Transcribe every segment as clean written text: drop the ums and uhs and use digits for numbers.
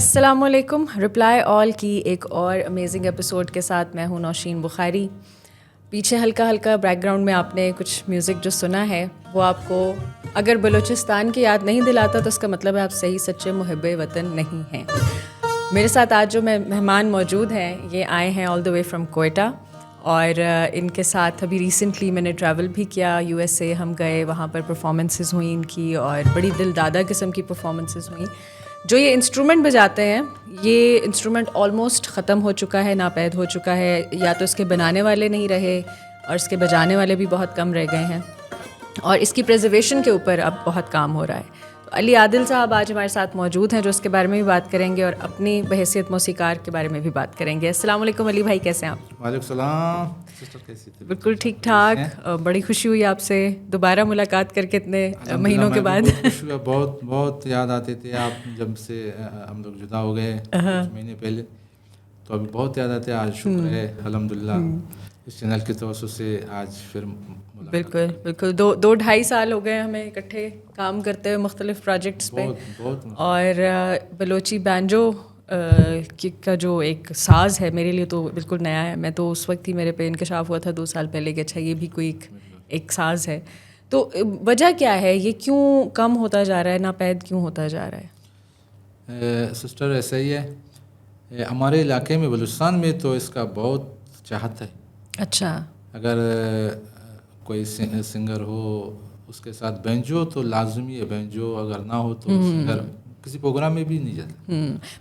السلام علیکم. رپلائی آل کی ایک اور امیزنگ ایپیسوڈ کے ساتھ میں ہوں نوشین بخاری. پیچھے ہلکا ہلکا بیک گراؤنڈ میں آپ نے کچھ میوزک جو سنا ہے وہ آپ کو اگر بلوچستان کی یاد نہیں دلاتا تو اس کا مطلب ہے آپ صحیح سچے محب وطن نہیں ہیں. میرے ساتھ آج جو مہمان موجود ہیں یہ آئے ہیں آل دا وے فرام کوئٹہ, اور ان کے ساتھ ابھی ریسنٹلی میں نے ٹریول بھی کیا یو ایس اے. ہم گئے, وہاں پر پرفارمنسز ہوئیں ان کی اور بڑی دل دادا قسم کی پرفارمنسز ہوئیں. جو یہ انسٹرومنٹ بجاتے ہیں یہ انسٹرومنٹ آلموسٹ ختم ہو چکا ہے, ناپید ہو چکا ہے, یا تو اس کے بنانے والے نہیں رہے اور اس کے بجانے والے بھی بہت کم رہ گئے ہیں, اور اس کی پریزرویشن کے اوپر اب بہت کام ہو رہا ہے. تو علی عادل صاحب آج ہمارے ساتھ موجود ہیں جو اس کے بارے میں بھی بات کریں گے اور اپنی بحیثیت موسیقار کے بارے میں بھی بات کریں گے. السلام علیکم علی بھائی, کیسے ہیں آپ؟ وعلیکم السلام سسٹر, کیسی تھی؟ بالکل ٹھیک ٹھاک. بڑی خوشی ہوئی آپ سے دوبارہ ملاقات کر کے اتنے مہینوں کے بعد. خوشی ہوا, بہت بہت یاد آتے تھے آپ جب سے ہم لوگ جدا ہو گئے کچھ مہینے پہلے, تو ابھی بہت یاد آتے ہیں. آج شکر ہے الحمدللہ اس چینل کی توسط سے آج پھر بالکل بالکل 2-2.5 سال ہو گئے ہمیں اکٹھے کام کرتے ہوئے مختلف پروجیکٹس پہ. اور بلوچی بینجو کا جو ایک ساز ہے میرے لیے تو بالکل نیا ہے. میں تو اس وقت ہی میرے پہ انکشاف ہوا تھا 2 سال پہلے کہ اچھا یہ بھی کوئی ایک ساز ہے. تو وجہ کیا ہے, یہ کیوں کم ہوتا جا رہا ہے, ناپید کیوں ہوتا جا رہا ہے؟ سسٹر ایسا ہی ہے, ہمارے علاقے میں بلوچستان میں تو اس کا بہت چاہت ہے. اچھا. اگر کوئی سنگر ہو اس کے ساتھ بینجو تو لازمی ہے, بینجو اگر نہ ہو تو سنگر کسی پروگرام میں بھی نہیں جاتا.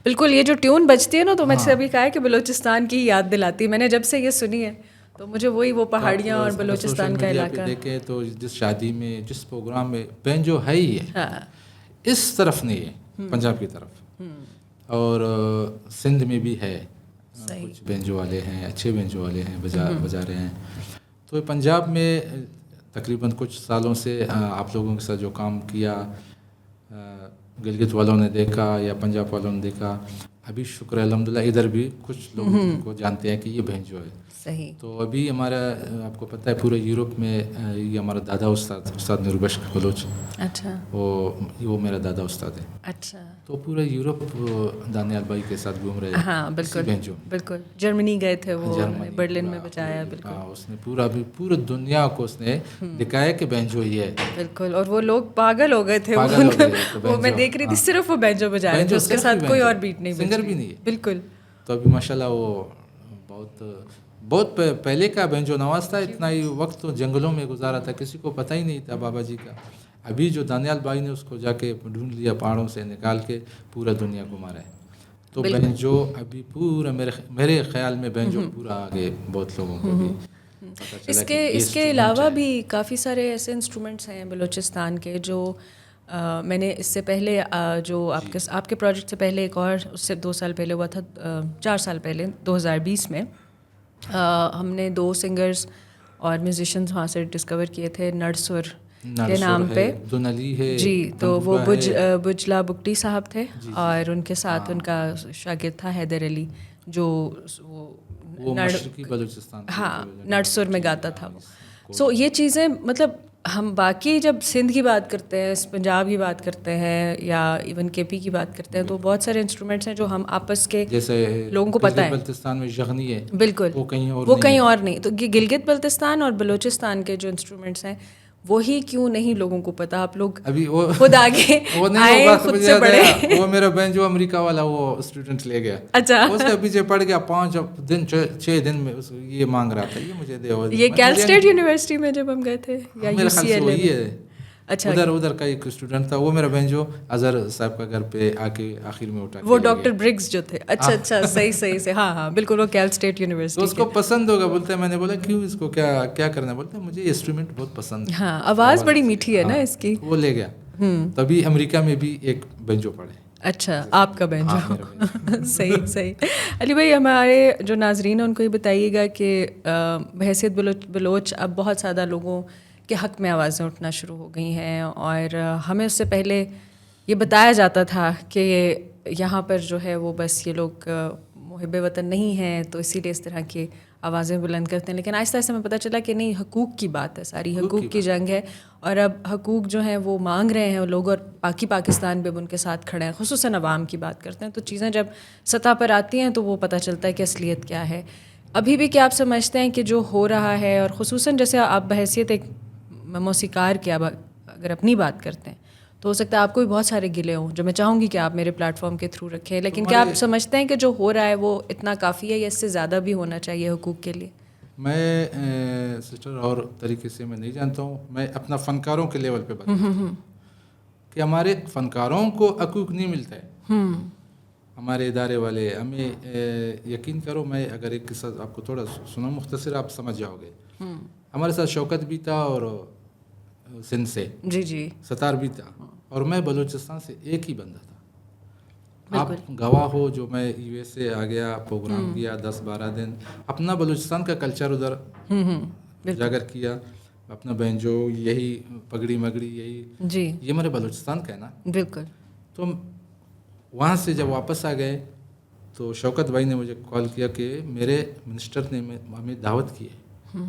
بالکل. یہ جو ٹیون بجتی ہے نا تو میں سے ابھی کہا ہے کہ بلوچستان کی یاد دلاتی ہے. میں نے جب سے یہ سنی ہے تو مجھے وہی وہ پہاڑیاں اور بلوچستان کا علاقہ. دیکھیں تو جس شادی میں جس پروگرام میں بینجو ہے ہی ہے, اس طرف نہیں ہے پنجاب کی طرف, اور سندھ میں بھی ہے کچھ بینجو والے ہیں, اچھے بینجو والے ہیں, بجا رہے ہیں. تو پنجاب میں تقریباً کچھ سالوں سے آپ لوگوں کے ساتھ جو کام کیا, گلگت والوں نے دیکھا یا پنجاب والوں نے دیکھا, ابھی شکر الحمدللہ ادھر بھی کچھ لوگ ان کو جانتے ہیں کہ یہ بینجو ہے. صحیح. تو ابھی ہمارا آپ کو پتہ ہے پورے یورپ میں یہ ہمارا دادا استاد نوربخش بلوچ, اچھا, وہ میرا دادا استاد ہے. اچھا. تو پورا یورپ دانیال بھائی کے ساتھ گھوم رہے ہیں. ہاں بالکل بینجو بالکل. جرمنی گئے تھے وہ, برلن میں بجایا. بالکل. ہاں, اس نے پورا دنیا کو اس نے دکھایا کہ بینجو یہ ہے. بالکل. اور وہ لوگ پاگل ہو گئے تھے. وہ میں دیکھ رہی تھی صرف وہ بینجو بجا رہے تھے, اس کے ساتھ کوئی اور بیٹ نہیں, سنگر بھی نہیں ہے. بالکل. تو ابھی ماشاءاللہ وہ بہت پہلے کا بینجو نواز تھا. اتنا ہی وقت تو جنگلوں میں گزارا تھا, کسی کو پتہ ہی نہیں تھا بابا جی کا. ابھی جو دانیال بھائی نے اس کو جا کے ڈھونڈ لیا, پہاڑوں سے نکال کے پورا دنیا گھما رہا ہے. تو بینجو ابھی پورا میرے خیال میں بینجو پورا آگے بہت لوگوں کو بھی اس کے علاوہ بھی کافی سارے ایسے انسٹرومنٹس ہیں بلوچستان کے جو میں نے اس سے پہلے جو آپ کے پروجیکٹ سے پہلے ایک اور اس سے 2 سال پہلے ہوا تھا, 4 سال پہلے 2020 میں ہم نے 2 سنگرز اور میوزیشینز وہاں سے ڈسکور کیے تھے نڑسور کے نام پہ. جی, تو وہ بجلا بگٹی صاحب تھے اور ان کے ساتھ ان کا شاگرد تھا حیدر علی جو ہاں نڑسور میں گاتا تھا وہ. سو یہ چیزیں مطلب ہم باقی جب سندھ کی بات کرتے ہیں, پنجاب کی بات کرتے ہیں یا ایون کے پی کی بات کرتے ہیں تو بہت سارے انسٹرومنٹس ہیں جو ہم آپس کے لوگوں کو پتہ ہے. بلتستان میں جغنی ہے بالکل, وہ کہیں اور نہیں. تو گلگت بلتستان اور بلوچستان کے جو انسٹرومنٹس ہیں وہی کیوں نہیں لوگوں کو پتا. آپ لوگ خود آگے آئے, خود سے پڑھے. وہ میرا بینجو امریکہ والا وہ اسٹوڈنٹ لے گیا, اچھا, اس کے پیچھے پڑ گیا 5 دن 6 دن میں یہ مانگ رہا تھا, یہ مجھے دے. یہ کیل اسٹیٹ یونیورسٹی میں جب ہم گئے تھے یا میرے خیال سے وہی ہے. اچھا, ادھر کا ایک اسٹوڈنٹ تھا, وہ میرا بینجو اظہر صاحب کا گھر پہ آ کے آخر میں اٹھا, وہ ڈاکٹر برگز جو تھے. اچھا صحیح سے. ہاں بالکل, وہ کیل اسٹیٹ یونیورسٹی. تو اس کو پسند ہوگا بولتے ہیں. میں نے بولا کیوں, اس کو کیا کرنا ہے؟ بولتے ہیں مجھے یہ انسٹرومنٹ بہت پسند ہے. ہاں, آواز بڑی میٹھی ہے نا اس کی. وہ لے گیا. تبھی امریکہ میں بھی ایک بینجو پڑے. اچھا, آپ کا بینجو. صحیح. علی بھائی, ہمارے جو ناظرین ہیں ان کو یہ بتائیے گا کہ بحیثیت بلوچ اب بہت زیادہ لوگوں کے حق میں آوازیں اٹھنا شروع ہو گئی ہیں, اور ہمیں اس سے پہلے یہ بتایا جاتا تھا کہ یہاں پر جو ہے وہ بس یہ لوگ محب وطن نہیں ہیں, تو اسی لیے اس طرح کے آوازیں بلند کرتے ہیں. لیکن آہستہ آہستہ ہمیں پتہ چلا کہ نہیں, حقوق کی بات ہے, ساری حقوق کی جنگ ہے, اور اب حقوق جو ہیں وہ مانگ رہے ہیں لوگ, اور پاکستان بھی ان کے ساتھ کھڑے ہیں, خصوصاً عوام کی بات کرتے ہیں. تو چیزیں جب سطح پر آتی ہیں تو وہ پتہ چلتا ہے کہ اصلیت کیا ہے. ابھی بھی کیا آپ سمجھتے ہیں کہ جو ہو رہا ہے, اور خصوصاً جیسے آپ بحیثیت ایک موسیقار کے اب اگر اپنی بات کرتے ہیں تو ہو سکتا ہے آپ کو بھی بہت سارے گلے ہوں, جو میں چاہوں گی کہ آپ میرے پلیٹ فارم کے تھرو رکھیں, لیکن کیا آپ سمجھتے ہیں کہ جو ہو رہا ہے وہ اتنا کافی ہے یا اس سے زیادہ بھی ہونا چاہیے حقوق کے لیے؟ میں سسٹر اور طریقے سے میں نہیں جانتا ہوں, میں اپنا فنکاروں کے لیول پہ بات کرتا ہوں کہ ہمارے فنکاروں کو حقوق نہیں ملتا ہے. ہمارے ادارے والے ہمیں, یقین کرو, میں اگر ایک قصہ آپ کو تھوڑا سنا مختصر, آپ سمجھ جاؤ گے. ہمارے ساتھ شوکت بھی تھا اور سندھ سے جی ستار بھی تھا, اور میں بلوچستان سے ایک ہی بندہ تھا. آپ گواہ ہو, جو میں یو ایس اے آ گیا, پروگرام کیا 10-12 دن, اپنا بلوچستان کا کلچر ادھر اجاگر کیا, اپنا بینجو, یہی پگڑی مگڑی, یہی جی, یہ میرے بلوچستان کا ہے نا. بالکل. تو وہاں سے جب واپس آ گئے تو شوکت بھائی نے مجھے کال کیا کہ میرے منسٹر نے ہمیں دعوت کی ہے,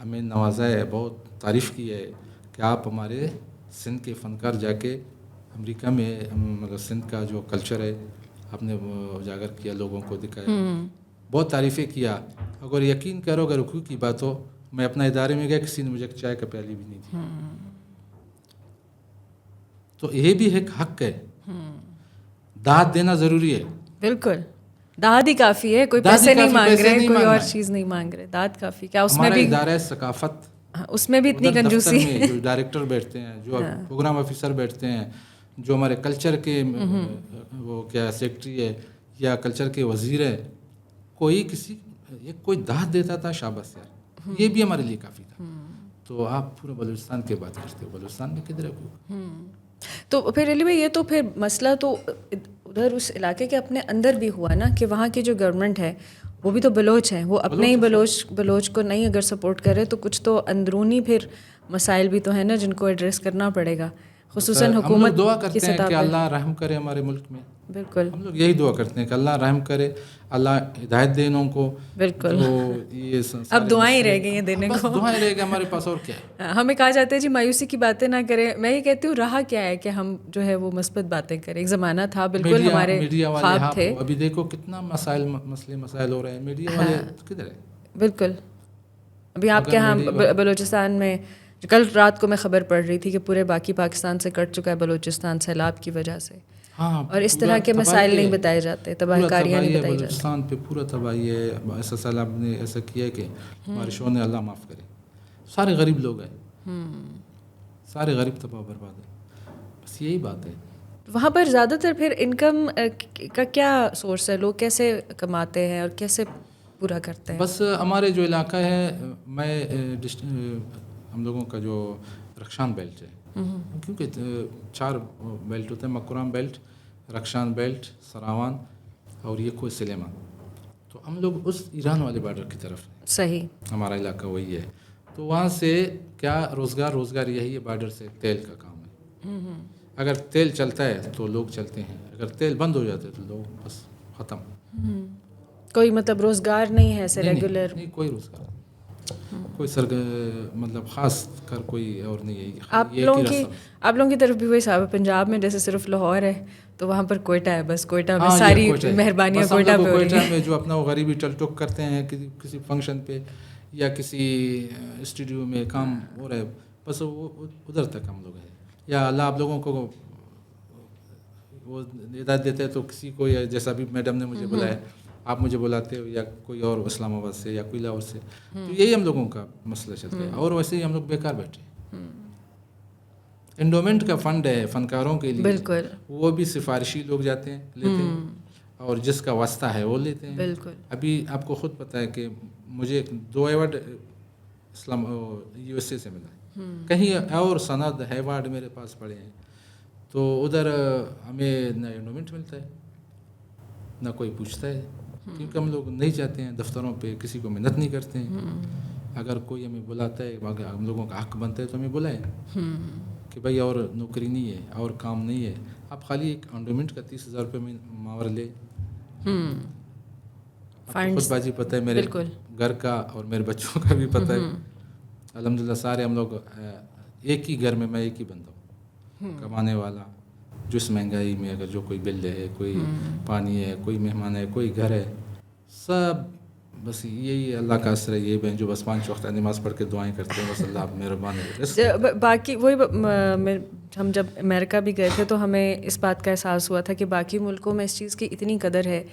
ہمیں نوازا ہے, بہت تعریف کی ہے کہ آپ ہمارے سندھ کے فنکار جا کے امریکہ میں, مطلب سندھ کا جو کلچر ہے آپ نے اجاگر کیا, لوگوں کو دکھایا, بہت تعریفیں کیا. اگر یقین کرو, اگر حقوق کی بات ہو, میں اپنا ادارے میں گیا, کسی نے مجھے چائے کا پیالی بھی نہیں دی. تو یہ بھی ایک حق ہے, داد دینا ضروری ہے. بالکل, داد ہی کافی ہے, کوئی پیسے نہیں مانگ رہے, کوئی اور چیز نہیں مانگ رہے, داد کافی. کیا اس میں بھی ادارہ ثقافت, اس میں بھی اتنی کنجوسی میں جو ڈائریکٹر بیٹھتے ہیں, جو پروگرام آفیسر بیٹھتے ہیں, جو ہمارے کلچر کے وہ کیا سیکرٹری ہے یا کلچر کے وزیر ہے, کوئی داد دیتا تھا, شاباش یار, یہ بھی ہمارے لیے کافی تھا. تو آپ پورے بلوچستان کی بات کرتے ہو, بلوچستان میں کدھر ہے؟ تو پھر علی بھائی, یہ تو پھر مسئلہ تو ادھر اس علاقے کے اپنے اندر بھی ہوا نا, کہ وہاں کی جو گورنمنٹ ہے وہ بھی تو بلوچ ہیں, وہ اپنے ہی بلوچ کو نہیں اگر سپورٹ کرے تو کچھ تو اندرونی پھر مسائل بھی تو ہیں نا جن کو ایڈریس کرنا پڑے گا, خصوصاً حکومت دعا کی کرتے ہیں سطح کہ پہ. اللہ رحم کرے ہمارے ملک میں. بالکل, ہم لوگ یہی دعا کرتے ہیں کہ اللہ رحم کرے, اللہ ہدایت دے انہوں کو. بالکل, یہ اب دعائیں رہ گئی ہیں دینے کو, بس دعائیں رہ گئی ہمارے پاس, اور کیا ہے. ہمیں کہا جاتا ہے جی مایوسی کی باتیں نہ کریں. میں یہ کہتی ہوں رہا کیا ہے کہ ہم جو ہے وہ مثبت باتیں کریں. ایک زمانہ تھا, بالکل ہمارے خواب تھے. ابھی دیکھو کتنا مسائل ہو رہے ہیں, میڈیا والے کدھر ہے. بالکل, ابھی آپ کے یہاں بلوچستان میں کل رات کو میں خبر پڑھ رہی تھی کہ پورے باقی پاکستان سے کٹ چکا ہے بلوچستان سیلاب کی وجہ سے. اور اس طرح کے مسائل نہیں بتائے جاتے, تباہ کاریاں نہیں بتائی جاتی. بلوچستان پہ پورا تباہی ہے. ایسا سیلاب نے ایسا کیا ہے کہ بارشوں نے, اللہ معاف کرے, سارے غریب لوگ ہیں, سارے غریب تباہ برباد ہیں. بس یہی بات ہے. وہاں پر زیادہ تر پھر انکم کا کیا سورس ہے, لوگ کیسے کماتے ہیں اور کیسے پورا کرتے ہیں؟ بس ہمارے جو علاقہ ہے, میں ہم لوگوں کا جو رخشان بیلٹ ہے, کیونکہ 4 بیلٹ ہوتے ہیں, مکرام بیلٹ, رخشان بیلٹ, سراوان اور یہ کوئی سلیمان. تو ہم لوگ اس ایران والے بارڈر کی طرف ہیں. صحیح, ہمارا علاقہ وہی ہے. تو وہاں سے کیا روزگار یہی ہے, بارڈر سے تیل کا کام ہے. اگر تیل چلتا ہے تو لوگ چلتے ہیں, اگر تیل بند ہو جاتا ہے تو لوگ بس ختم. کوئی مطلب روزگار نہیں ہے ایسے ریگولر؟ نہیں, کوئی روزگار نہیں, کوئی مطلب خاص کر کوئی اور نہیں ہے. آپ لوگوں کی طرف بھی وہی صاحب ہے, پنجاب میں جیسے صرف لاہور ہے تو وہاں پر کوئٹہ ہے, بس کوئٹہ میں ساری مہربانیاں کوئٹہ پہ ہو رہی ہیں. میں جو اپنا وہ غریبی ٹل ٹک کرتے ہیں کسی فنکشن پہ یا کسی اسٹوڈیو میں کام ہو رہا ہے, بس وہ ادھر تک ہم لوگ ہیں. یا اللہ آپ لوگوں کو وہ ہدایت دیتے ہیں, تو کسی کو, یا جیسا بھی میڈم نے مجھے بلایا, آپ مجھے بلاتے ہو, یا کوئی اور اسلام آباد سے یا کوئی لاہور سے, تو یہی ہم لوگوں کا مسئلہ چلتا ہے. اور ویسے ہی ہم لوگ بیکار بیٹھے. انڈومنٹ کا فنڈ ہے فنکاروں کے لیے, بالکل, وہ بھی سفارشی لوگ جاتے ہیں, لیتے ہیں, اور جس کا واسطہ ہے وہ لیتے ہیں. بالکل, ابھی آپ کو خود پتہ ہے کہ مجھے 2 award Islam U S A سے ملا ہے, کہیں اور سند ایوارڈ میرے پاس پڑے ہیں. تو ادھر ہمیں نہ انڈومنٹ ملتا ہے, نہ کوئی پوچھتا ہے, کیونکہ ہم لوگ نہیں جاتے ہیں دفتروں پہ, کسی کو محنت نہیں کرتے ہیں. اگر کوئی ہمیں بلاتا ہے, ہم لوگوں کا حق بنتا ہے تو ہمیں بلائیں کہ بھائی اور نوکری نہیں ہے, اور کام نہیں ہے, آپ خالی ایک انڈومنٹ کا 30,000 روپے میں ماور لے. خود باجی پتہ ہے، میرے گھر کا اور میرے بچوں کا بھی پتہ ہے. الحمدللہ سارے ہم لوگ ایک ہی گھر میں، میں ایک ہی بندہ ہوں کمانے والا. جو اس مہنگائی میں اگر جو کوئی بل ہے، کوئی پانی ہے، کوئی مہمان ہے، کوئی گھر ہے، سب بس یہی اللہ کا اثر ہے. یہ بہن جو بس 5 وقت نماز پڑھ کے دعائیں کرتے ہیں، بس اللہ آپ مہربان ہے. باقی وہی ہم جب امریکہ بھی گئے تھے تو ہمیں اس بات کا احساس ہوا تھا کہ باقی ملکوں میں اس چیز کی اتنی قدر ہے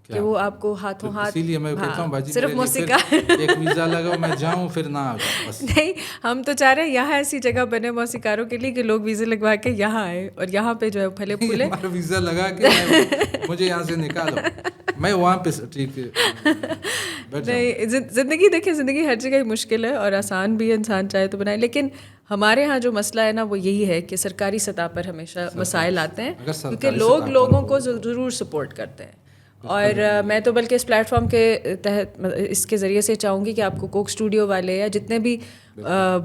کہ وہ آپ کو ہاتھوں ہاتھ. اسی لیے میں کہتا ہوں باجی صرف موسیقار ایک ویزا لگاؤ، میں جاؤں پھر نہ آ جاؤں بس. نہیں، ہم تو چاہ رہے ہیں یہاں ایسی جگہ بنے موسیقاروں کے لیے کہ لوگ ویزے لگوا کے یہاں آئے اور یہاں پہ جو ہے پھلے پھولے. ہمارا ویزا لگا کے مجھے یہاں سے نکالو، میں وہاں پہ ٹھیک. نہیں، زندگی دیکھیں، زندگی ہر جگہ ہی مشکل ہے اور آسان بھی ہے، انسان چاہے تو بنائے. لیکن ہمارے ہاں جو مسئلہ ہے نا وہ یہی ہے کہ سرکاری سطح پر ہمیشہ مسائل آتے ہیں کیونکہ لوگ لوگوں کو ضرور سپورٹ کرتے ہیں. اور میں تو بلکہ اس پلیٹ فارم کے تحت اس کے ذریعے سے چاہوں گی کہ آپ کو کوک اسٹوڈیو والے یا جتنے بھی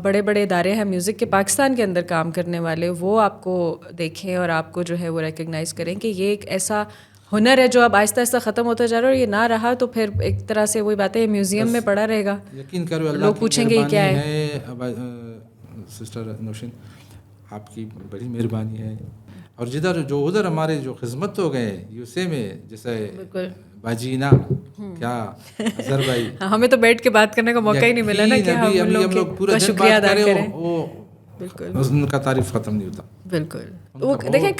بڑے بڑے ادارے ہیں میوزک کے پاکستان کے اندر کام کرنے والے، وہ آپ کو دیکھیں اور آپ کو جو ہے وہ ریکگنائز کریں کہ یہ ایک ایسا ہنر ہے جو اب آہستہ آہستہ ختم ہوتا جا رہا ہے. اور یہ نہ رہا تو پھر ایک طرح سے وہی بات ہے، میوزیم میں پڑا رہے گا. یقین کرو اللہ لوگ پوچھیں گے یہ کیا ہے. سسٹر نوشین، آپ کی بڑی مہربانی ہے. اور جدھر جو ادھر ہمارے جو خدمت ہو گئے یو ایس اے میں، جیسے باجینا کیا اظہر بھائی، ہمیں تو بیٹھ کے بات کرنے کا موقع ہی نہیں ملا نا کہ ہم لوگ کا شکریہ ادا کریں. بالکل، ان کا تعریف ختم نہیں ہوتا. بالکل، وہ دیکھیں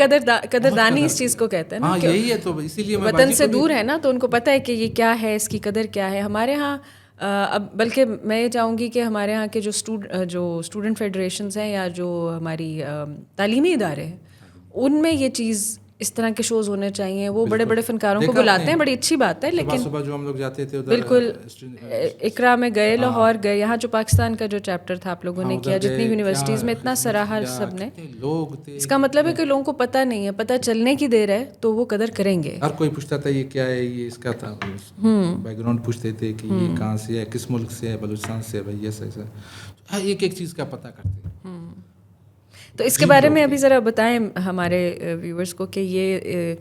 قدردانی اس چیز کو کہتے ہیں نا. یہی ہے، تو اسی لیے وطن سے دور ہے نا تو ان کو پتہ ہے کہ یہ کیا ہے، اس کی قدر کیا ہے. ہمارے ہاں اب بلکہ میں یہ چاہوں گی کہ ہمارے یہاں کے جو اسٹوڈنٹ فیڈریشنز ہیں یا جو ہماری تعلیمی ادارے ہیں، ان میں یہ چیز اس طرح کے شوز ہونے چاہیے. وہ بڑے بڑے فنکاروں کو بلاتے ہیں، بڑی اچھی بات ہے. لیکن صبح جو ہم لوگ جاتے تھے بالکل اقرا میں گئے، لاہور گئے، یہاں جو پاکستان کا جو چیپٹر تھا آپ لوگوں نے کیا، جتنی یونیورسٹیز میں اتنا سراہا سب نے. اس کا مطلب ہے کہ لوگوں کو پتہ نہیں ہے، پتہ چلنے کی دیر ہے تو وہ قدر کریں گے. ہر کوئی پوچھتا تھا یہ کیا ہے، یہ اس کا تھا بیک گراؤنڈ پوچھتے تھے کہ یہ کہاں سے ہے، کس ملک سے ہے، بلوچستان سے ہے بھائی، ایسا ایسا ایک ایک چیز کا پتہ کرتے. تو اس کے بارے میں ابھی ذرا بتائیں ہمارے ویورز کو کہ یہ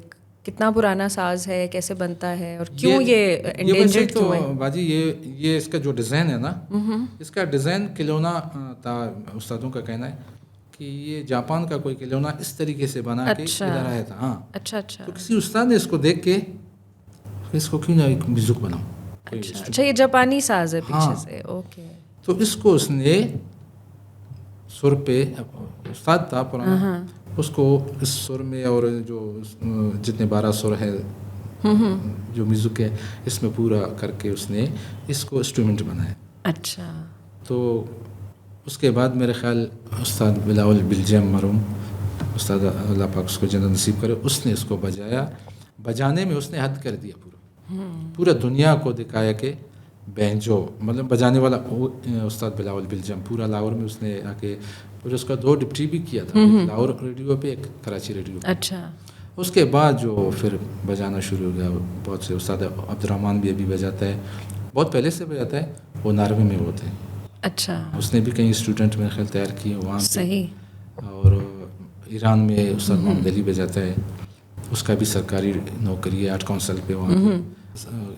کتنا پرانا ساز ہے، کیسے بنتا ہے اور کیوں یہ انڈینجرڈ کیوں ہے. باجی یہ اس کا جو ڈیزائن ہے نا، اس کا ڈیزائن کھلونا تھا. استادوں کا کہنا ہے کہ یہ جاپان کا کوئی کھلونا اس طریقے سے بنا کے ادھر آیا تھا. ہاں اچھا اچھا. تو کسی استاد نے اس کو دیکھ کے اس کو کیوں نہ ایک میوزک بناؤ. اچھا، یہ جاپانی ساز ہے پیچھے سے. اوکے. تو اس کو اس نے سر پہ، استاد تھا پرانا، اس کو اس سر میں اور جو جتنے 12 سر ہے جو میوزک ہے اس میں پورا کر کے اس نے اس کو انسٹرومنٹ بنایا. اچھا. تو اس کے بعد میرے خیال استاد بلاول بلجیم مرحوم استاد، اللہ پاک اس کو جنت نصیب کرے، اس نے اس کو بجایا. بجانے میں اس نے حد کر دیا، پورا دنیا کو دکھایا کہ بینجو مطلب بجانے والا استاد بلاول بلجم. پورا لاہور میں اس نے آ کے، پھر اس کا 2 ڈپٹی بھی کیا تھا، لاہور ریڈیو پہ، ایک کراچی ریڈیو پہ. اچھا. اس کے بعد جو پھر بجانا شروع ہو گیا. بہت سے استاد عبدالرحمٰن بھی ابھی بجاتا ہے، بہت پہلے سے بجاتا ہے، وہ ناروے میں ہوتے ہیں. اچھا. اس نے بھی کئی اسٹوڈنٹ میرے خیال تیار کیے وہاں پہ. صحیح. اور ایران میں استاد محمد علی بجاتا ہے، اس کا بھی سرکاری نوکری ہے آرٹ کونسل پہ وہاں پہ.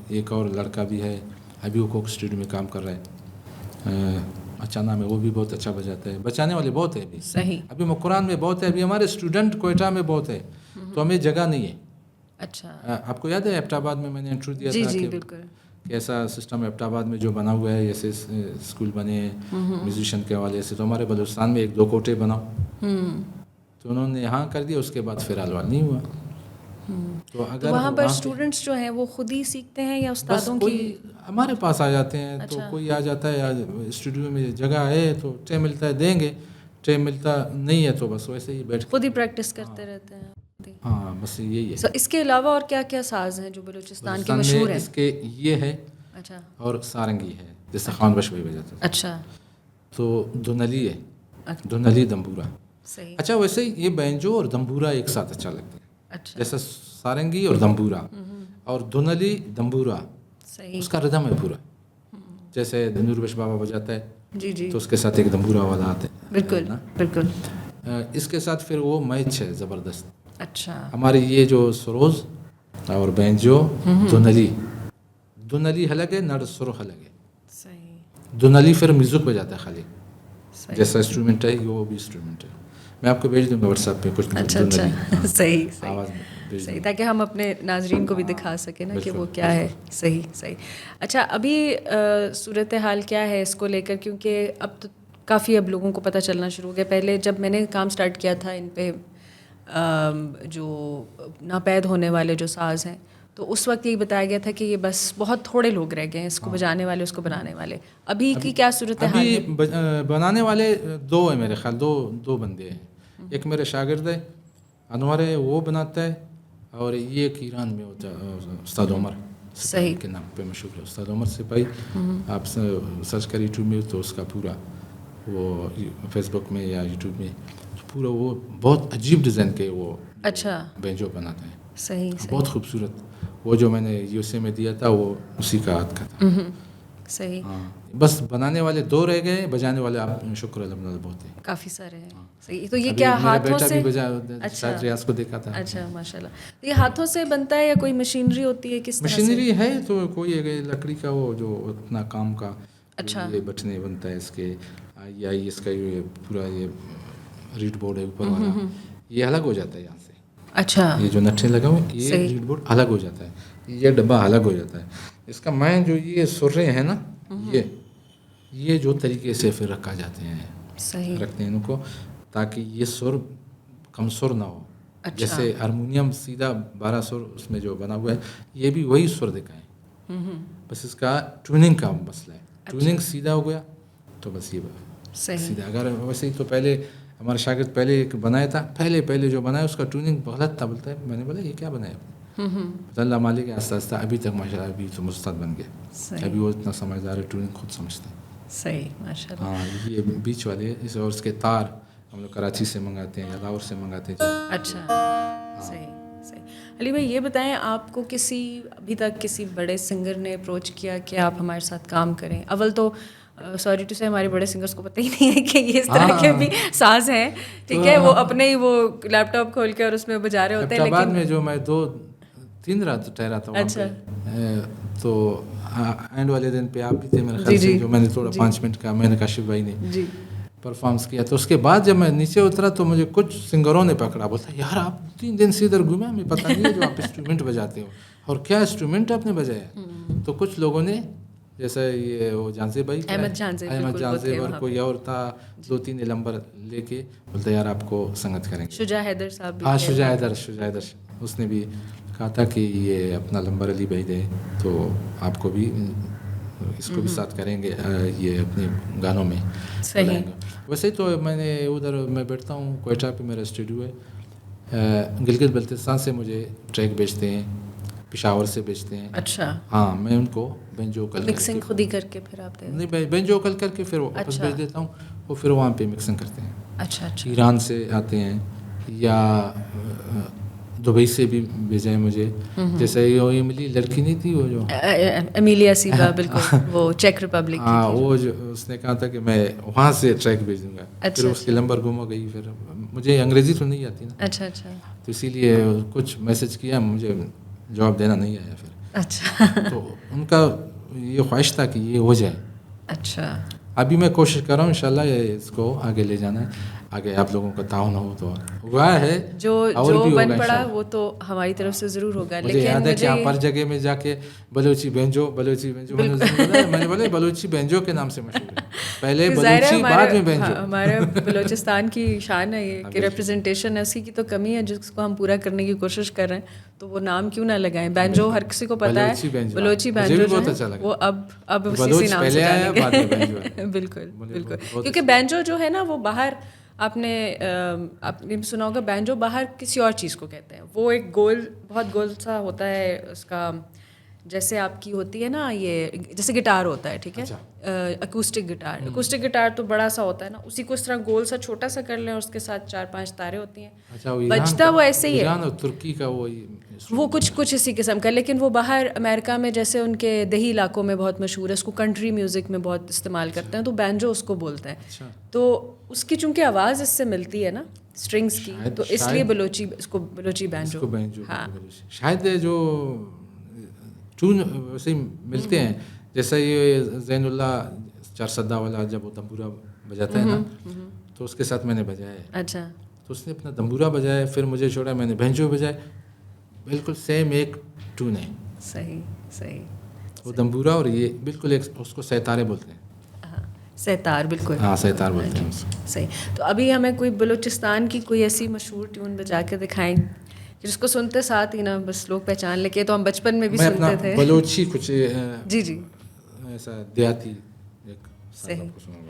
ایک اور لڑکا بھی ہے، ابھی وہ کوک اسٹوڈیو میں کام کر رہا ہے، اچانا میں، وہ بھی بہت اچھا بجاتا ہے. بچانے والے بہت ہیں ابھی. صحیح. ابھی مقران میں بہت ہے، ابھی ہمارے اسٹوڈنٹ کوئٹہ میں بہت ہے، تو ہمیں جگہ نہیں ہے. اچھا. آپ کو یاد ہے ایبٹ آباد میں نے انٹرو دیا تھا کہ ایسا سسٹم ایبٹ آباد میں جو بنا ہوا ہے، ایسے اسکول بنے ہیں میوزیشین کے حوالے سے. تو ہمارے بلوچستان میں 1-2 کوٹے بناؤ، تو انہوں نے یہاں کر دیا. اس کے بعد پھر الوال نہیں ہوا. تو اگر وہاں پر اسٹوڈنٹس جو ہیں وہ خود ہی سیکھتے ہیں یا استادوں کی؟ ہمارے پاس آ جاتے ہیں. تو کوئی آ جاتا ہے اسٹوڈیو میں جگہ ہے تو ٹائم ملتا ہے دیں گے، ٹائم ملتا نہیں ہے تو بس ویسے ہی بیٹھ خود ہی پریکٹس کرتے رہتے ہیں. ہاں بس یہی ہے. اس کے علاوہ اور کیا کیا ساز ہیں جو بلوچستان کے مشہور ہیں؟ اس کے یہ ہے. اچھا. اور سارنگی ہے، جیسے خان بخش بھائی بجاتا ہے. اچھا. تو دھنلی ہے، دھنلی دمبورا. صحیح. اچھا، ویسے یہ بینجو اور دمبورا ایک ساتھ اچھا لگتا ہے. اچھا. جیسے سارنگی اور دمبورا اور دھنلی دمبورا، اس کا ردم ہے پورا. جیسے نور بخش بابا بجاتا ہے جی تو اس کے ساتھ ایک دمبورا والا آتا ہے. بالکل بالکل. اس کے ساتھ پھر وہ میچ ہے زبردست. اچھا. ہماری یہ جو سروز اور بینجو دھنلی دونلی الگ ہے, نر سرخ الگ ہے. صحیح. دونلی پھر میوزک بجاتا ہے خالی, جیسا انسٹرومنٹ ہے وہ بھی انسٹرومنٹ ہے. میں آپ کو بھیج دوں گا واٹس ایپ پہ کچھ دونلی. صحیح صحیح, تاکہ ہم اپنے ناظرین کو بھی دکھا سکیں نا کہ وہ کیا ہے. صحیح صحیح. اچھا, ابھی صورتحال کیا ہے اس کو لے کر, کیونکہ اب تو کافی اب لوگوں کو پتہ چلنا شروع ہو گیا. پہلے جب میں نے کام سٹارٹ کیا تھا ان پہ جو ناپید ہونے والے جو ساز ہیں, تو اس وقت یہی بتایا گیا تھا کہ یہ بس بہت تھوڑے لوگ رہ گئے ہیں اس کو بجانے والے, اس کو بنانے والے. ابھی کی کیا صورتحال ہے؟ ابھی بنانے والے دو ہیں میرے خیال, دو بندے ہیں. ایک میرے شاگرد ہے انور ہے, وہ بناتا ہے, اور یہ ایک ایران میں ہوتا ہے استاد عمر سپاہی کے نام پہ مشہور ہے. استاد عمر سپاہی, آپ سرچ کر یوٹیوب میں تو اس کا پورا وہ فیس بک میں یا یوٹیوب میں پورا وہ بہت عجیب ڈیزائن کے وہ اچھا بینجو بناتے ہیں. صحیح. بہت خوبصورت. وہ جو میں نے یو ایس اے میں دیا تھا وہ اسی کا ہاتھ کا تھا. صحیح. ہاں, بس بنانے والے دو رہ گئے, بجانے والے آپ شکر الحمد بہت ہیں, کافی سارے ہیں. صحیح. تو یہ کیا ہاتھوں سے؟ اچھا, ریاض کو دیکھا تھا. اچھا ماشاء اللہ. تو یہ ہاتھوں سے بنتا ہے یا کوئی مشینری ہوتی ہے, کس طرح سے؟ مشینری ہے تو کوئی لکڑی کا وہ جو اتنا کام کا, اچھا, یہ بٹنے بنتا ہے اس کے, یا اس کا یہ پورا یہ ریڈ بورڈ ہے اوپر والا, یہ الگ ہو جاتا ہے یہاں سے. اچھا, یہ جو نٹھے لگا ہوئے یہ ریڈ بورڈ الگ ہو جاتا ہے, یہ ڈبہ الگ ہو جاتا ہے. اس کا مائن جو یہ سرے ہیں نا, یہ جو طریقے سے پھر رکھا جاتے ہیں, صحیح رکھتے ہیں ان کو تاکہ یہ سر کم سر نہ ہو. جیسے ہارمونیم سیدھا 12 سر اس میں جو بنا ہوا ہے, یہ بھی وہی سر دکھائیں, بس اس کا ٹیوننگ کا مسئلہ ہے. ٹیوننگ سیدھا ہو گیا تو بس یہ سیدھا. اگر ویسے ہی تو پہلے ہمارا شاگرد پہلے ایک بنایا تھا, پہلے جو بنایا اس کا ٹیوننگ غلط تھا. بولتا ہے, میں نے بولا یہ کیا بنایا, اللہ مالک آہستہ آہستہ ابھی تک ماشاء اللہ ابھی تو مستد بن گیا. ابھی وہ اتنا سمجھدار ہے, ٹیوننگ خود سمجھتا ہے. صحیح ماشاء اللہ. ہاں, یہ بیچ والے اس, اور اس کے تار ہم لوگ کراچی سے منگاتے ہیں یا لاہور سے منگاتے ہیں. اچھا, صحیح صحیح. علی بھائی یہ بتائیں, آپ کو ابھی تک کسی بڑے سنگر نے اپروچ کیا کہ آپ ہمارے ساتھ کام کریں؟ اول تو سوری ٹو سے ہمارے بڑے سنگرس کو پتہ ہی نہیں ہے کہ یہ اس طرح کے بھی ساز ہیں, ٹھیک ہے, وہ اپنے ہی وہ لیپ ٹاپ کھول کے اور اس میں بجا رہے ہوتے ہیں. لیکن بعد میں جو میں 2-3 رات ٹھہرا تھا وہاں پہ, تو اینڈ والے دن پہ آپ بھی تھے میرے خیال سے, جو میں نے تھوڑا 5 منٹ کا میں نے کاشف بھائی نے پرفارمنس کیا. تو اس کے بعد جب میں نیچے اترا تو مجھے کچھ سنگروں نے پکڑا, بولتا یار آپ 3 دن سے ادھر گھومے, ہمیں پتہ نہیں ہے جو آپ انسٹرومنٹ بجاتے ہو, اور کیا انسٹرومنٹ آپ نے بجایا. تو کچھ لوگوں نے, جیسا یہ وہ جانزے بھائی, احمد جانزے, اور کوئی اور تھا, 2-3 نمبر لے کے بولتا یار آپ کو سنگت کریں گے. شجاع حیدر صاحب, ہاں شجاع حیدر, اس نے بھی کہا تھا کہ یہ اپنا نمبر علی بھائی دے تو آپ کو بھی اس کو بھی ساتھ کریں گے یہ اپنے گانوں میں. صحیح. ویسے تو میں نے ادھر میں بیٹھتا ہوں کوئٹہ پہ, میرا اسٹوڈیو ہے. گلگت بلتستان سے مجھے ٹریک بیچتے ہیں, پشاور سے بیچتے ہیں. اچھا. ہاں, میں ان کو بینجو کل مکسنگ خود ہی کر کے پھر آپ دے؟ نہیں, بینجو کل کر کے پھر واپس بھیج دیتا ہوں, وہ پھر وہاں پہ مکسنگ کرتے ہیں. اچھا اچھا. ایران سے آتے ہیں یا دبئی سے بھی بھیجا ہے مجھے, جیسے یہ ملی لڑکی نہیں تھی وہ جو امیلیا سیبا, بالکل وہ چیک ریپبلک کی. ہاں, وہ جو اس نے کہا تھا کہ میں وہاں سے ٹریک بھیج دوں گا. پھر اس کی نمبر گم ہو گئی. پھر مجھے انگریزی تو نہیں آتی نا. اچھا اچھا. تو اسی لیے کچھ میسج کیا, مجھے جواب دینا نہیں آیا پھر. اچھا. تو ان کا یہ خواہش تھا کہ یہ ہو جائے. اچھا. ابھی میں کوشش کر رہا ہوں انشاءاللہ اس کو آگے لے جانا ہے. آگے آپ لوگوں کا تعاون ہو تو ہوا ہے, جو بن پڑا وہ تو ہماری طرف سے ضرور ہوگا. مجھے یاد ہے کہ آپ ہر جگہ میں جا کے بلوچی بینجو میں نے بولے بلوچی بینجو کے نام سے مشہور ہے, پہلے بلوچی بعد میں بینجو. ہمارے بلوچستان کی شان ہے یہ کہ ریپرزنٹیشن ہے, اسی کی تو کمی ہے جس کو ہم پورا کرنے کی کوشش کر رہے ہیں. تو وہ نام کیوں نہ لگائیں, بینجو ہر کسی کو پتہ ہے, بلوچی بینجو وہ اب اسی نام سے جانیں گے. بالکل بالکل, کیونکہ بینجو جو ہے نا وہ باہر آپ نے سنا ہوگا, بینجو باہر کسی اور چیز کو کہتے ہیں. وہ ایک گول, بہت گول سا ہوتا ہے اس کا, جیسے آپ کی ہوتی ہے نا یہ, جیسے گٹار ہوتا ہے, ٹھیک ہے, اکوسٹک گٹار تو بڑا سا ہوتا ہے نا, اسی کو اس طرح گول سا چھوٹا سا کر لیں اور اس کے ساتھ 4-5 تاریں ہوتی ہیں, بجتا وہ ایسے ہی ہے. ایران اور ترکی کا وہ کچھ اسی قسم کا, لیکن وہ باہر امریکہ میں جیسے ان کے دیہی علاقوں میں بہت مشہور ہے, اس کو کنٹری میوزک میں بہت استعمال کرتے ہیں, تو بینجو اس کو بولتے ہیں. تو اس کی چونکہ آواز اس سے ملتی ہے نا اسٹرنگس کی, تو اس لیے بلوچی اس کو بلوچی بینجو. ہاں شاید جو ٹون ویسے ہی ملتے ہیں. جیسا یہ زین اللہ چار سدا والا جب وہ دمبورا بجاتا ہے نا تو اس کے ساتھ میں نے بجایا ہے. اچھا. تو اس نے اپنا دمبورا بجایا, پھر مجھے چھوڑا, میں نے بینجو بجائے, بالکل سیم ایک ٹون ہے. صحیح صحیح. وہ دمبورا اور یہ بالکل ایک, اس کو سیتارے بولتے ہیں. سیتار, بالکل. ہاں سیتار بولتے ہیں. صحیح. تو ابھی ہمیں کوئی بلوچستان کی کوئی ایسی مشہور ٹیون بجا کے دکھائیں جس کو سنتے ساتھ ہی نا بس لوگ پہچان لے کے. تو ہم بچپن میں بھی سنتے تھے. بلوچی کچھ جی جی ایسا دیہاتی ایک صحیح. کو سنوں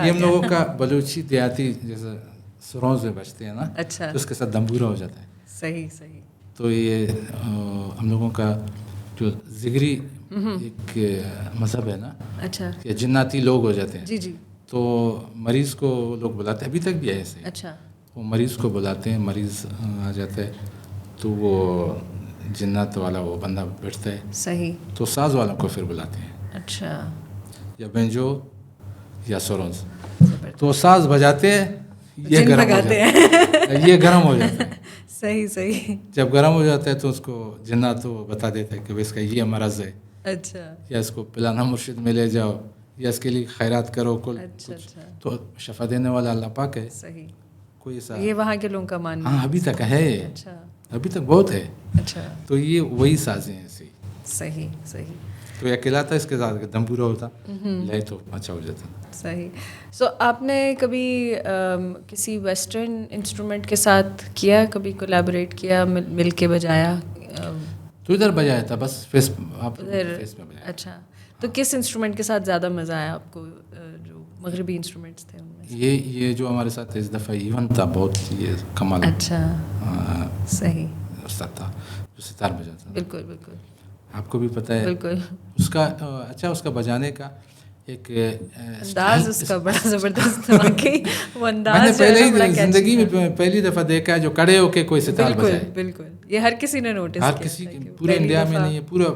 یہ ہم لوگوں کا بلوچی دیہاتی جیسے سروز میں بجتے ہیں نا, اچھا, تو اس کے ساتھ دمبورا ہو جاتا ہے. صحیح صحیح. تو یہ ہم لوگوں کا جو زگری ایک مذہب ہے نا, اچھا, کہ جناتی لوگ ہو جاتے ہیں. جی جی. تو مریض کو لوگ بلاتے ہیں, ابھی تک بھی ہے ایسے. اچھا. وہ مریض کو بلاتے ہیں, مریض آ جاتا ہے تو وہ جنات والا وہ بندہ بیٹھتا ہے. صحیح. تو ساز والوں کو پھر بلاتے ہیں. اچھا. یا بینجو یا سورونز. تو ساز بجاتے ہیں، یہ گرم ہو جاتا ہے، یہ گرم ہو جاتا ہے. صحیح. جب گرم ہو جاتا ہے تو اس کو جنات تو بتا دیتا ہے کہ اس کا یہ مرض ہے. اچھا. یا اس کو پلانا مرشد میں لے جاؤ، یا اس کے لیے خیرات کرو. اچھا. تو شفا دینے والا اللہ پاک ہے. صحیح. کوئی ایسا یہ وہاں کے لوگوں کا ماننا. ہاں ابھی تک ہے. اچھا. ابھی تک بہت ہے. اچھا. تو یہ وہی سازیں ہیں ایسی. صحیح. تو یہ اکیلا تھا، اس کے ساتھ دم پورا ہوتا لے تو اچھا ہو جاتا. صحیح. سو آپ نے کبھی کسی ویسٹرن انسٹرومنٹ کے ساتھ کیا، کبھی کولیبوریٹ کیا، مل کے بجایا؟ تو ادھر بجایا تھا بس فیس میں بجایا. اچھا. تو کس انسٹرومنٹ کے ساتھ زیادہ مزہ آیا آپ کو، جو مغربی انسٹرومنٹس تھے ان میں؟ یہ جو ہمارے ساتھ اس دفعہ ایون تھا بہت یہ کمال. اچھا. صحیح. استاد تھا جو ستار بجاتا. بالکل. آپ کو بھی پتہ ہے. بالکل. اس کا اچھا، اس کا بجانے کا ایک انداز اس کا بڑا زبردست تھا. وہ انداز میں نے پہلے ہی زندگی میں پہلی دفعہ دیکھا ہے جو کھڑے ہو کے کوئی ستار بجائے. بالکل. یہ ہر کسی نے نوٹس کیا. ہر کسی پورے انڈیا میں نہیں ہے، پورا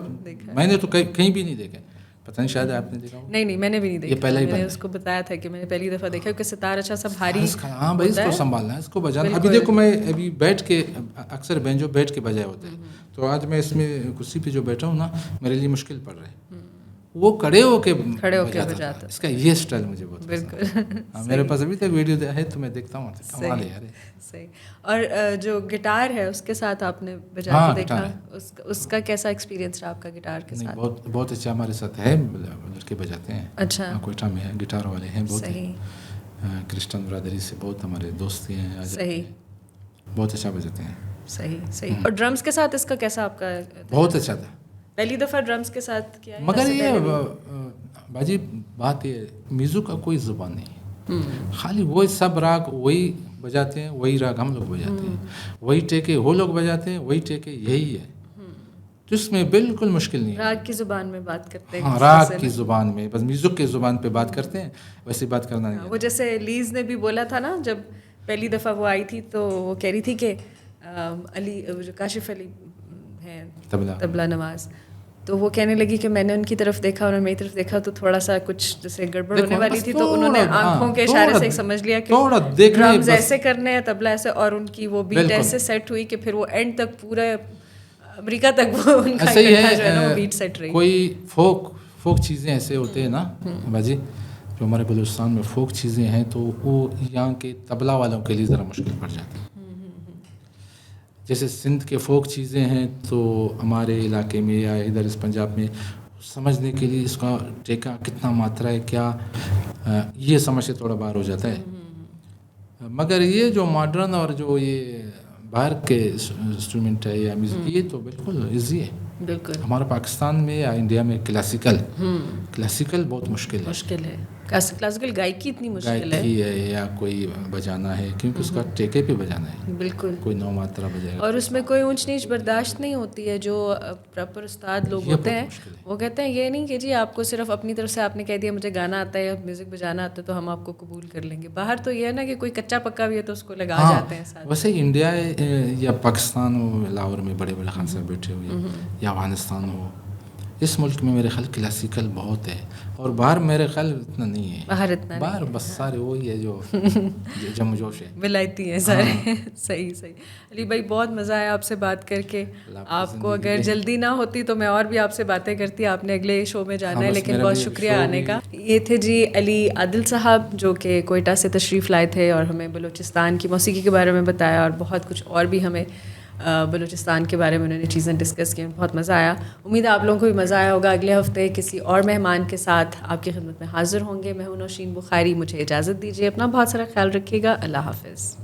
میں نے تو کہیں بھی نہیں دیکھا. پتہ نہیں شاید آپ نے دیکھا ہو. نہیں میں نے بھی نہیں دیکھا. یہ پہلا ہی میں نے اس کو بتایا تھا کہ میں نے پہلی دفعہ دیکھا کہ ستار اچھا سا بھاری. ہاں بھائی، اس کو سنبھالنا ہے، اس کو بجانا. ابھی دیکھو میں ابھی بیٹھ کے، اکثر بینجو بیٹھ کے بجائے ہوتے ہیں، تو آج میں اس میں کرسی پہ جو بیٹھا ہوں نا، میرے لیے مشکل پڑ رہا ہے. وہ کھڑے ہو کے بجاتا. اس کا یہ اسٹائل مجھے بہت بالکل. میرے پاس ابھی تک ویڈیو ہے تو میں دیکھتا ہوں. کمال ہے یار. صحیح. اور جو گٹار ہے اس کے ساتھ آپ نے بجا کے دیکھا، اس کا کیسا ایکسپیرینس رہا آپ کا گٹار کے ساتھ؟ بہت اچھا. ہمارے ساتھ ہے لڑکے بجاتے ہیں. اچھا. کوئٹہ میں ہے، گٹار والے ہیں بہت. صحیح. کرسچن برادری سے بہت ہمارے دوست ہیں. صحیح. بہت اچھا بجاتے ہیں. صحیح. اور ڈرمز کے ساتھ اس کا کیسا آپ کا؟ بہت اچھا تھا. پہلی دفعہ ڈرمز کے ساتھ کیا ہے. مگر یہ باجی بات یہ میوزک کا کوئی زبان نہیں ہے. خالی وہی سب راگ وہی بجاتے ہیں، وہی راگ ہم لوگ بجاتے ہیں، وہی ٹیکے وہ لوگ بجاتے ہیں، وہی ٹیکے یہی ہے. تو اس میں بالکل مشکل نہیں ہے. راگ کی زبان میں بات کرتے ہیں. ہاں، راگ کی زبان میں، بس میوزک کی زبان پہ بات کرتے ہیں، ویسے بات کرنا نہیں. وہ جیسے لیز نے بھی بولا تھا نا، جب پہلی دفعہ وہ آئی تھی تو وہ کہہ رہی تھی کہ علی، جو کاشف علی ہیں طبلہ نواز، تو وہ کہنے لگی کہ میں نے ان کی طرف دیکھا، انہوں نے میری طرف دیکھا، تو تھوڑا سا کچھ جیسے گڑبڑ ہونے والی تھی، تو انہوں نے آنکھوں کے اشارے سے سمجھ لیا کہ ڈرمز ایسے کرنے ہیں، طبلہ ایسے، اور ان کی وہ بیٹ ایسے سیٹ ہوئی کہ پھر وہ اینڈ تک پورے امریکہ تک وہ ان کا جو ہے نا وہ بیٹ سیٹ رہی. کوئی فوک چیزیں ایسے ہوتے ہیں نا باجی، جو ہمارے بلوچستان میں فوک چیزیں ہیں، تو وہ یہاں کے طبلہ والوں کے لیے ذرا مشکل پڑ جاتی ہے. جیسے سندھ کے فوک چیزیں ہیں تو ہمارے علاقے میں یا ادھر اس پنجاب میں سمجھنے کے لیے اس کا ٹیکا کتنا ماترا ہے کیا، یہ سمجھ سے تھوڑا باہر ہو جاتا ہے. مگر یہ جو ماڈرن اور جو یہ باہر کے انسٹرومنٹ ہے یا میوزک، یہ تو بالکل ایزی ہے. بالکل. ہمارا پاکستان میں یا انڈیا میں کلاسیکل بہت مشکل ہے. کلاسیکل گائیکی اتنی مشکل ہے یا کوئی بجانا ہے، کیونکہ اس کا ٹیکے پہ بجانا ہے. بالکل. کوئی نو ماترا بجائے گا، اور اس میں کوئی اونچ نیچ برداشت نہیں ہوتی ہے. جو پراپر استاد لوگ ہوتے ہیں وہ کہتے ہیں یہ نہیں کہ جی آپ کو صرف اپنی طرف سے آپ نے کہہ دیا مجھے گانا آتا ہے یا میوزک بجانا آتا ہے تو ہم آپ کو قبول کر لیں گے. باہر تو یہ ہے نا کہ کوئی کچا پکا بھی ہے تو اس کو لگا جاتے ہیں ساتھ. ویسے انڈیا یا پاکستان ہو، لاہور میں بڑے بڑے خان صاحب بیٹھے ہوئے، یا افغانستان ہو، اس ملک میں میرے خیال کلاسیکل بہت ہے. اور باہر میرے خیال اتنا نہیں ہے. باہر بس سارے وہی ہے جو جم جوش ہے، ولایتی ہیں سارے. صحیح. علی بھائی بہت مزہ آیا آپ سے بات کر کے. آپ کو اگر جلدی نہ ہوتی تو میں اور بھی آپ سے باتیں کرتی. آپ نے اگلے شو میں جانا ہے، لیکن بہت شکریہ آنے کا. یہ تھے جی علی عادل صاحب، جو کہ کوئٹہ سے تشریف لائے تھے اور ہمیں بلوچستان کی موسیقی کے بارے میں بتایا، اور بہت کچھ اور بھی ہمیں بلوچستان کے بارے میں انہوں نے چیزیں ڈسکس کی. بہت مزہ آیا. امید ہے آپ لوگوں کو بھی مزہ آیا ہوگا. اگلے ہفتے کسی اور مہمان کے ساتھ آپ کی خدمت میں حاضر ہوں گے. میں ہوں نوشین بخاری. مجھے اجازت دیجیے. اپنا بہت سارا خیال رکھیے گا. اللہ حافظ.